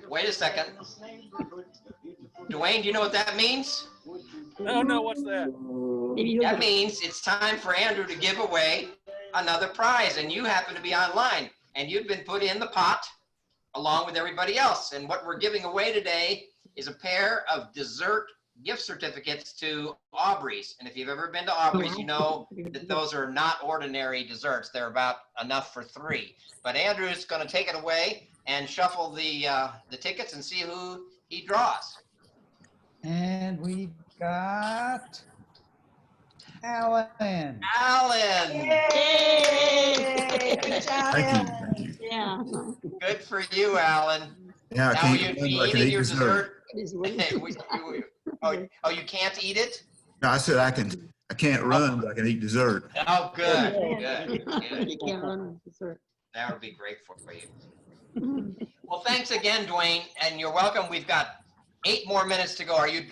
Wait a second. Dwayne, do you know what that means? No, what's that? That means it's time for Andrew to give away another prize, and you happen to be online, and you've been put in the pot along with everybody else. And what we're giving away today is a pair of dessert gift certificates to Aubrey's. And if you've ever been to Aubrey's, you know that those are not ordinary desserts. They're about enough for 3. But Andrew's going to take it away and shuffle the tickets and see who he draws. And we've got Alan. Alan! Yay! Good job, Thank you. Yeah. Good for you, Alan. Yeah, I Now can't you'd run be like I can eating eat your dessert. Oh, you can't eat it? No, I said I can't run, but I can eat dessert. Oh, good. You can't run with dessert. That would be great for you. Well, thanks again, Dwayne, and you're welcome. We've got 8 more minutes to go. Are you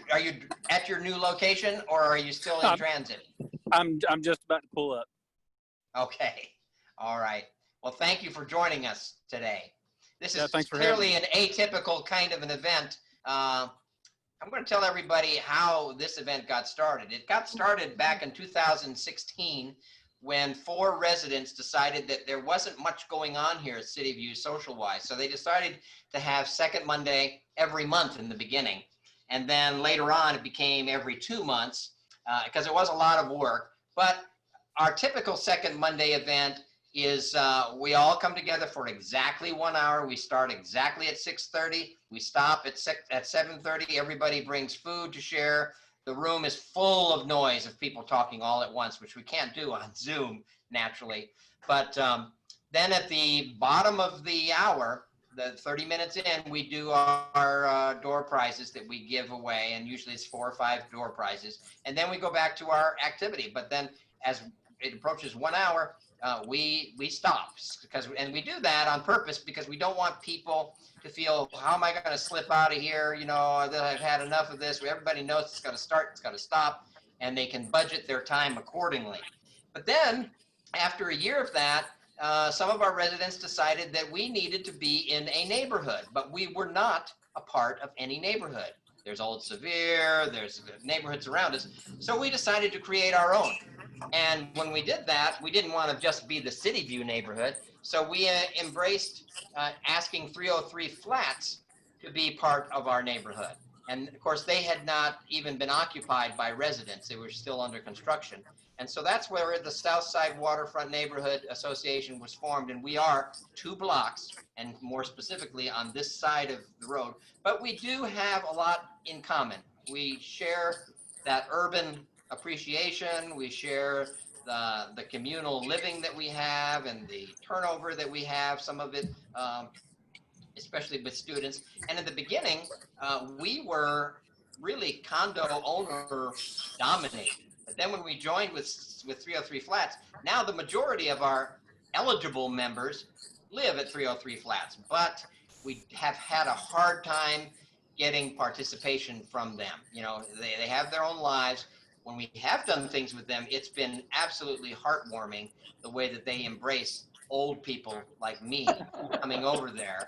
at your new location, or are you still in transit? I'm just about to pull up. Okay. All right. Well, thank you for joining us today. This is thanks for clearly an atypical kind of an event. I'm going to tell everybody how this event got started. It got started back in 2016 when 4 residents decided that there wasn't much going on here at City View social-wise. So they decided to have second Monday every month in the beginning. And then later on, it became every 2 months because it was a lot of work. But our typical second Monday event is we all come together for exactly 1 hour. We start exactly at 6:30. We stop at 7:30. Everybody brings food to share. The room is full of noise of people talking all at once, which we can't do on Zoom naturally. But then at the bottom of the hour, the 30 minutes in, we do our door prizes that we give away, and usually it's 4 or 5 door prizes. And then we go back to our activity. But then as it approaches 1 hour, we stop, and we do that on purpose because we don't want people to feel, how am I going to slip out of here? You know, I've had enough of this. Everybody knows it's got to start, it's got to stop, and they can budget their time accordingly. But then after a year of that, some of our residents decided that we needed to be in a neighborhood, but we were not a part of any neighborhood. There's Old Sevier, there's neighborhoods around us. So we decided to create our own. And when we did that, we didn't want to just be the City View neighborhood. So we embraced asking 303 Flats to be part of our neighborhood. And of course, they had not even been occupied by residents. They were still under construction. And so that's where the Southside Waterfront Neighborhood Association was formed. And we are 2 blocks, and more specifically on this side of the road. But we do have a lot in common. We share that urban appreciation. We share the communal living that we have and the turnover that we have, some of it, especially with students. And in the beginning, we were really condo owner dominated. But then when we joined with 303 Flats, now the majority of our eligible members live at 303 Flats, but we have had a hard time getting participation from them. You know, they have their own lives. When we have done things with them, it's been absolutely heartwarming the way that they embrace old people like me coming over there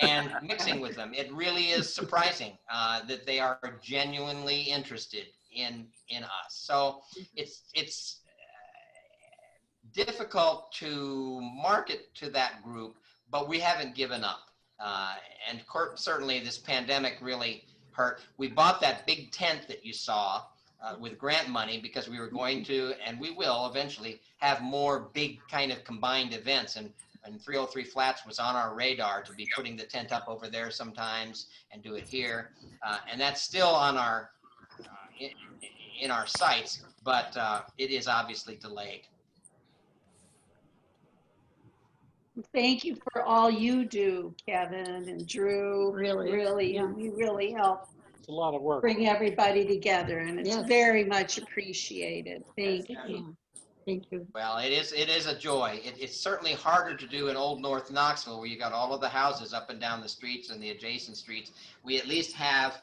and mixing with them. It really is surprising that they are genuinely interested in us. So it's difficult to market to that group, but we haven't given up. And certainly this pandemic really hurt. We bought that big tent that you saw with grant money because we were going to, and we will eventually, have more big kind of combined events. And 303 Flats was on our radar to be putting the tent up over there sometimes and do it here. And that's still on our in our sites, but it is obviously delayed. Thank you for all you do, Kevin and Drew. Really, yeah. you really help It's a lot of work. bring everybody together, and it's Yes. very much appreciated. Thank you. Yeah. Thank you. Well, it is a joy. It's certainly harder to do in Old North Knoxville, where you got all of the houses up and down the streets and the adjacent streets. We at least have,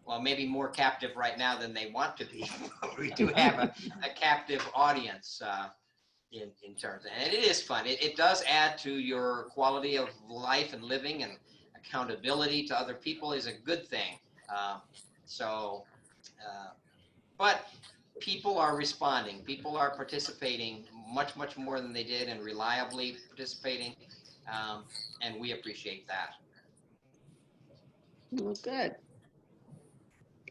well, maybe more captive right now than they want to be. We do have a captive audience in terms, and it is fun. It does add to your quality of life and living, and accountability to other people is a good thing. But people are responding. People are participating much, much more than they did, and reliably participating, and we appreciate that. Well, good.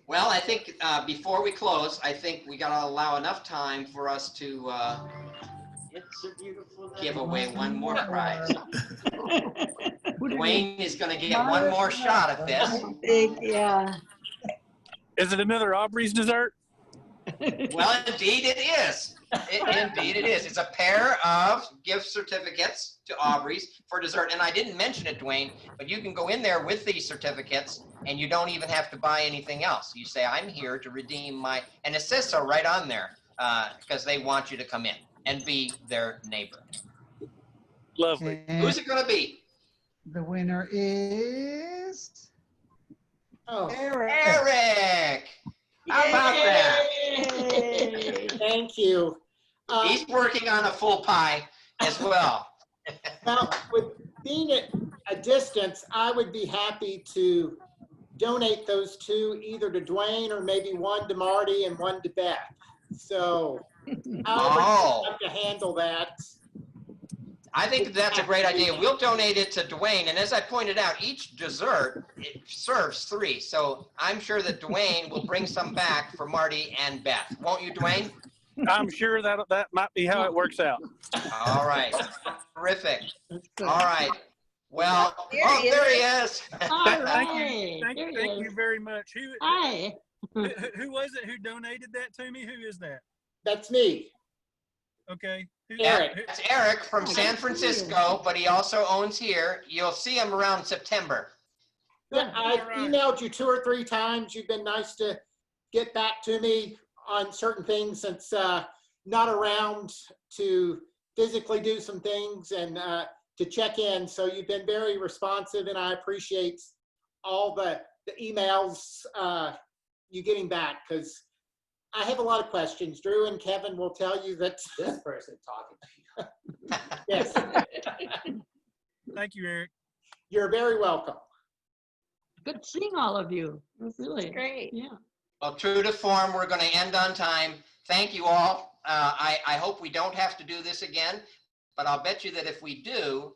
Well, I think before we close, I think we got to allow enough time for us to It's a beautiful day. give away one more prize. Dwayne is going to get one more shot at this. Yeah. Is it another Aubrey's dessert? Well, indeed it is. Indeed it is. It's a pair of gift certificates to Aubrey's for dessert. And I didn't mention it, Dwayne, but you can go in there with these certificates and you don't even have to buy anything else. You say, I'm here to redeem my, and it says so right on there because they want you to come in and be their neighbor. Lovely. And Who's it going to be? the winner is Eric. How about that? Thank you. He's working on a full pie as well. Now, with being at a distance, I would be happy to donate those two, either to Dwayne or maybe one to Marty and one to Beth. So how would you like to handle that? I think that's a great idea. We'll donate it to Dwayne. And as I pointed out, each dessert, it serves 3. So I'm sure that Dwayne will bring some back for Marty and Beth. Won't you, Dwayne? I'm sure that might be how it works out. All right. Terrific. That's good. All right. Well, There he there he is. All Thank right. you. Thank There he you is. very much. Hi. Who was it who donated that to me? Who is that? That's me. Okay. Eric. That's Eric from Oh, San good to see you. Francisco, but he also owns here. You'll see him around September. Yeah, I've All right. emailed you 2 or 3 times. You've been nice to get back to me on certain things since not around to physically do some things and to check in. So you've been very responsive, and I appreciate all the emails you getting back, because I have a lot of questions. Drew and Kevin will tell you that. This person talking to you. Yes, Thank you, Eric. you're very welcome. Good seeing all of you. Really. Great. Yeah. Well, true to form, we're going to end on time. Thank you all. I hope we don't have to do this again, but I'll bet you that if we do,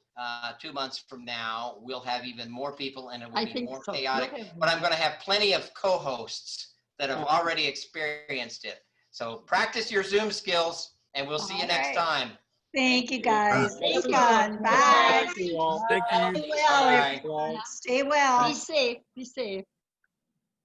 2 months from now, we'll have even more people and it will I be think more so. chaotic. You'll have But I'm going to have plenty of co-hosts that have Yeah. already experienced it. So practice your Zoom skills, and we'll see you All next right. time. Thank you, guys. Thank Stay you. fun. Bye. Thank you all. Thank you. Stay well. Bye. everyone. Stay well. Be safe. Be safe.